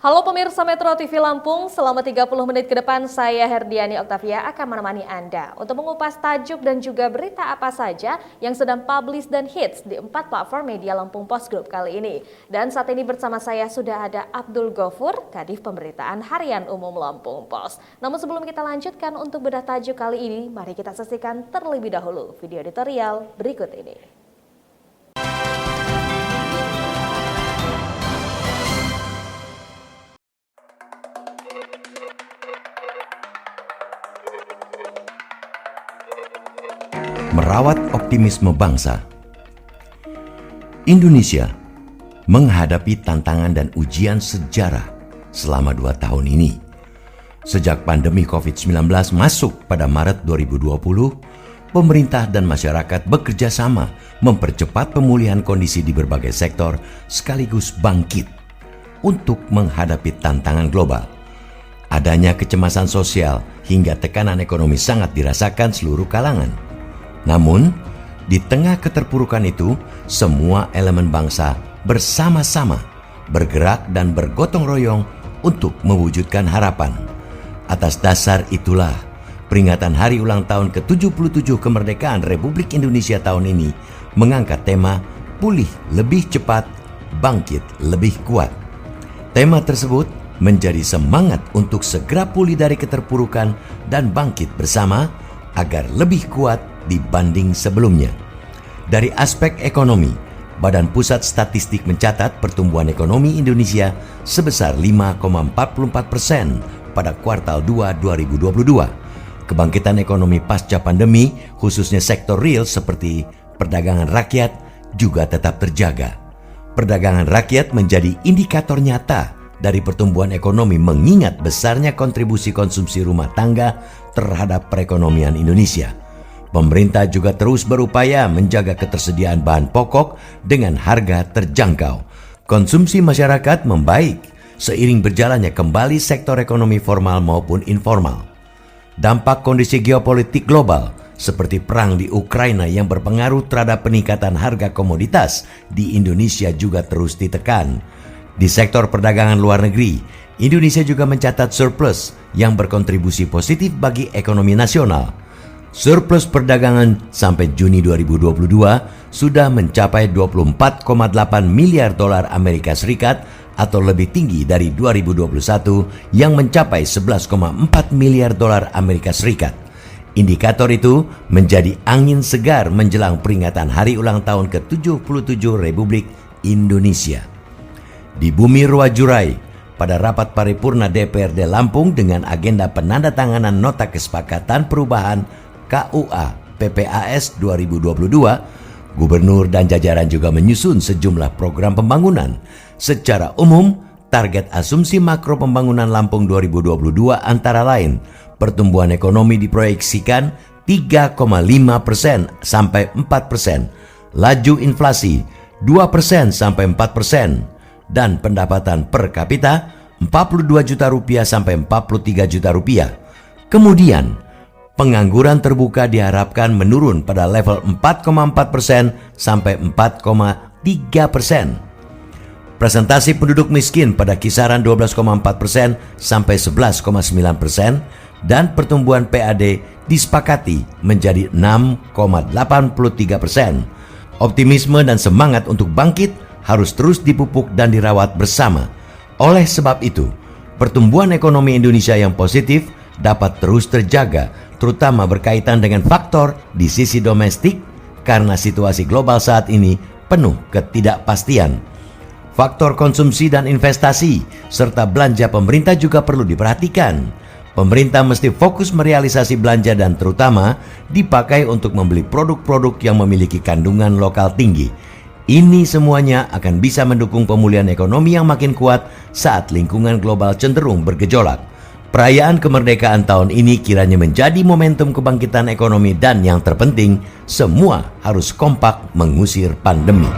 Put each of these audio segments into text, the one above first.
Halo pemirsa Metro TV Lampung, selama 30 menit ke depan saya Herdiani Oktavia akan menemani Anda untuk mengupas tajuk dan juga berita apa saja yang sedang publish dan hits di 4 platform media Lampung Post Group kali ini. Dan saat ini bersama saya sudah ada Abdul Ghafur, Kadif Pemberitaan Harian Umum Lampung Post. Namun sebelum kita lanjutkan untuk bedah tajuk kali ini, mari kita saksikan terlebih dahulu video editorial berikut ini. Merawat optimisme bangsa. Indonesia menghadapi tantangan dan ujian sejarah selama 2 tahun ini. Sejak pandemi COVID-19 masuk pada Maret 2020, pemerintah dan masyarakat bekerja sama mempercepat pemulihan kondisi di berbagai sektor sekaligus bangkit untuk menghadapi tantangan global. Adanya kecemasan sosial hingga tekanan ekonomi sangat dirasakan seluruh kalangan. Namun, di tengah keterpurukan itu, semua elemen bangsa bersama-sama bergerak dan bergotong royong untuk mewujudkan harapan. Atas dasar itulah, peringatan hari ulang tahun ke-77 kemerdekaan Republik Indonesia tahun ini mengangkat tema Pulih Lebih Cepat, Bangkit Lebih Kuat. Tema tersebut menjadi semangat untuk segera pulih dari keterpurukan dan bangkit bersama agar lebih kuat dibanding sebelumnya. Dari aspek ekonomi, Badan Pusat Statistik mencatat pertumbuhan ekonomi Indonesia sebesar 5,44% pada kuartal 2 2022. Kebangkitan ekonomi pasca pandemi, khususnya sektor real seperti perdagangan rakyat, juga tetap terjaga. Perdagangan rakyat menjadi indikator nyata dari pertumbuhan ekonomi mengingat besarnya kontribusi konsumsi rumah tangga terhadap perekonomian Indonesia. Pemerintah juga terus berupaya menjaga ketersediaan bahan pokok dengan harga terjangkau. Konsumsi masyarakat membaik seiring berjalannya kembali sektor ekonomi formal maupun informal. Dampak kondisi geopolitik global seperti perang di Ukraina yang berpengaruh terhadap peningkatan harga komoditas di Indonesia juga terus ditekan. Di sektor perdagangan luar negeri, Indonesia juga mencatat surplus yang berkontribusi positif bagi ekonomi nasional. Surplus perdagangan sampai Juni 2022 sudah mencapai 24,8 miliar dolar Amerika Serikat atau lebih tinggi dari 2021 yang mencapai 11,4 miliar dolar Amerika Serikat. Indikator itu menjadi angin segar menjelang peringatan hari ulang tahun ke-77 Republik Indonesia. Di Bumi Ruwajurai, pada rapat paripurna DPRD Lampung dengan agenda penandatanganan nota kesepakatan perubahan KUA PPAS 2022, Gubernur dan jajaran juga menyusun sejumlah program pembangunan. Secara umum, target asumsi makro pembangunan Lampung 2022 antara lain, pertumbuhan ekonomi diproyeksikan 3,5% sampai 4%, laju inflasi 2% sampai 4%, dan pendapatan per kapita 42 juta rupiah sampai 43 juta rupiah. Kemudian, pengangguran terbuka diharapkan menurun pada level 4,4% sampai 4,3%. Presentasi penduduk miskin pada kisaran 12,4% sampai 11,9% dan pertumbuhan PAD disepakati menjadi 6,83%. Optimisme dan semangat untuk bangkit harus terus dipupuk dan dirawat bersama. Oleh sebab itu, pertumbuhan ekonomi Indonesia yang positif dapat terus terjaga, terutama berkaitan dengan faktor di sisi domestik karena situasi global saat ini penuh ketidakpastian. Faktor konsumsi dan investasi serta belanja pemerintah juga perlu diperhatikan. Pemerintah mesti fokus merealisasi belanja dan terutama dipakai untuk membeli produk-produk yang memiliki kandungan lokal tinggi. Ini semuanya akan bisa mendukung pemulihan ekonomi yang makin kuat saat lingkungan global cenderung bergejolak. Perayaan kemerdekaan tahun ini kiranya menjadi momentum kebangkitan ekonomi dan yang terpenting, semua harus kompak mengusir pandemi.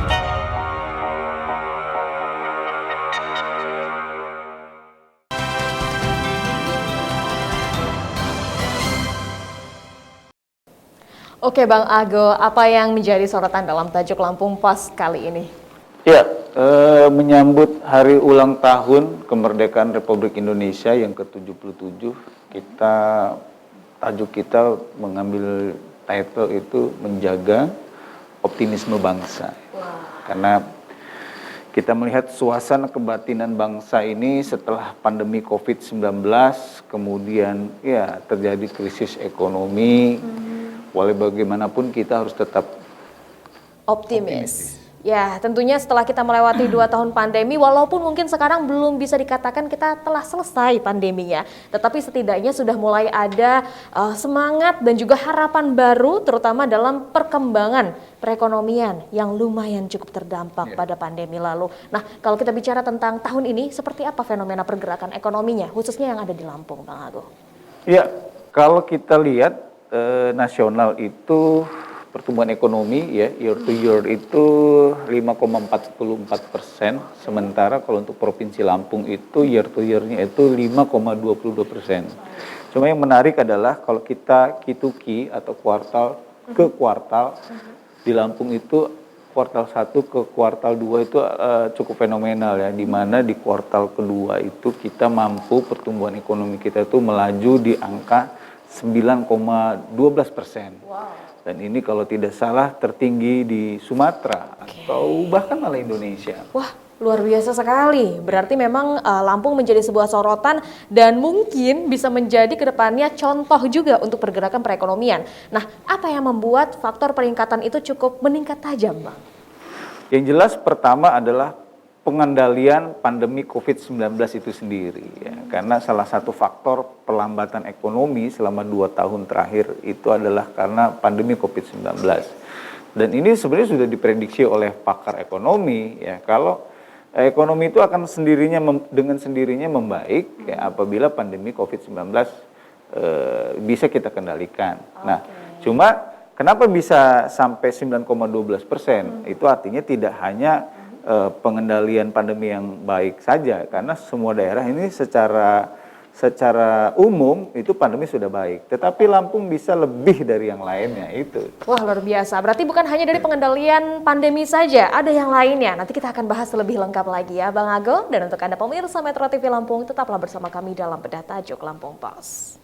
Oke Bang Ago, apa yang menjadi sorotan dalam tajuk Lampung Post kali ini? Ya, menyambut hari ulang tahun kemerdekaan Republik Indonesia yang ke-77, tajuk kita mengambil title itu menjaga optimisme bangsa. Karena kita melihat suasana kebatinan bangsa ini setelah pandemi COVID-19, kemudian ya terjadi krisis ekonomi, walau bagaimanapun kita harus tetap Optimis. Ya, tentunya setelah kita melewati 2 tahun pandemi, walaupun mungkin sekarang belum bisa dikatakan kita telah selesai pandeminya, tetapi setidaknya sudah mulai ada semangat dan juga harapan baru, terutama dalam perkembangan perekonomian yang lumayan cukup terdampak pada pandemi lalu. Nah, kalau kita bicara tentang tahun ini, seperti apa fenomena pergerakan ekonominya, khususnya yang ada di Lampung, Bang Agung? Ya, kalau kita lihat nasional itu pertumbuhan ekonomi ya year to year itu 5,44%, sementara kalau untuk Provinsi Lampung itu year to year-nya itu 5,22%. Cuma yang menarik adalah kalau kita Q2Q atau kuartal ke kuartal di Lampung itu kuartal 1 ke kuartal 2 itu cukup fenomenal ya, di mana di kuartal kedua itu kita mampu pertumbuhan ekonomi kita itu melaju di angka 9,12%. Dan ini kalau tidak salah tertinggi di Sumatera atau bahkan malah Indonesia. Wah, luar biasa sekali. Berarti memang Lampung menjadi sebuah sorotan dan mungkin bisa menjadi kedepannya contoh juga untuk pergerakan perekonomian. Nah, apa yang membuat faktor peningkatan itu cukup meningkat tajam, Bang? Yang jelas pertama adalah pengendalian pandemi COVID-19 itu sendiri ya. Karena salah satu faktor perlambatan ekonomi selama 2 tahun terakhir itu adalah karena pandemi COVID-19. Dan ini sebenarnya sudah diprediksi oleh pakar ekonomi ya, kalau ekonomi itu akan dengan sendirinya membaik ya, apabila pandemi COVID-19 bisa kita kendalikan. Nah, cuma kenapa bisa sampai 9,12%? Itu artinya tidak hanya pengendalian pandemi yang baik saja, karena semua daerah ini secara umum itu pandemi sudah baik, tetapi Lampung bisa lebih dari yang lainnya itu. Wah, luar biasa. Berarti bukan hanya dari pengendalian pandemi saja, ada yang lainnya. Nanti kita akan bahas lebih lengkap lagi ya, Bang Agung. Dan untuk Anda pemirsa Metro TV Lampung, tetaplah bersama kami dalam Bedah Tajuk Lampung Pos.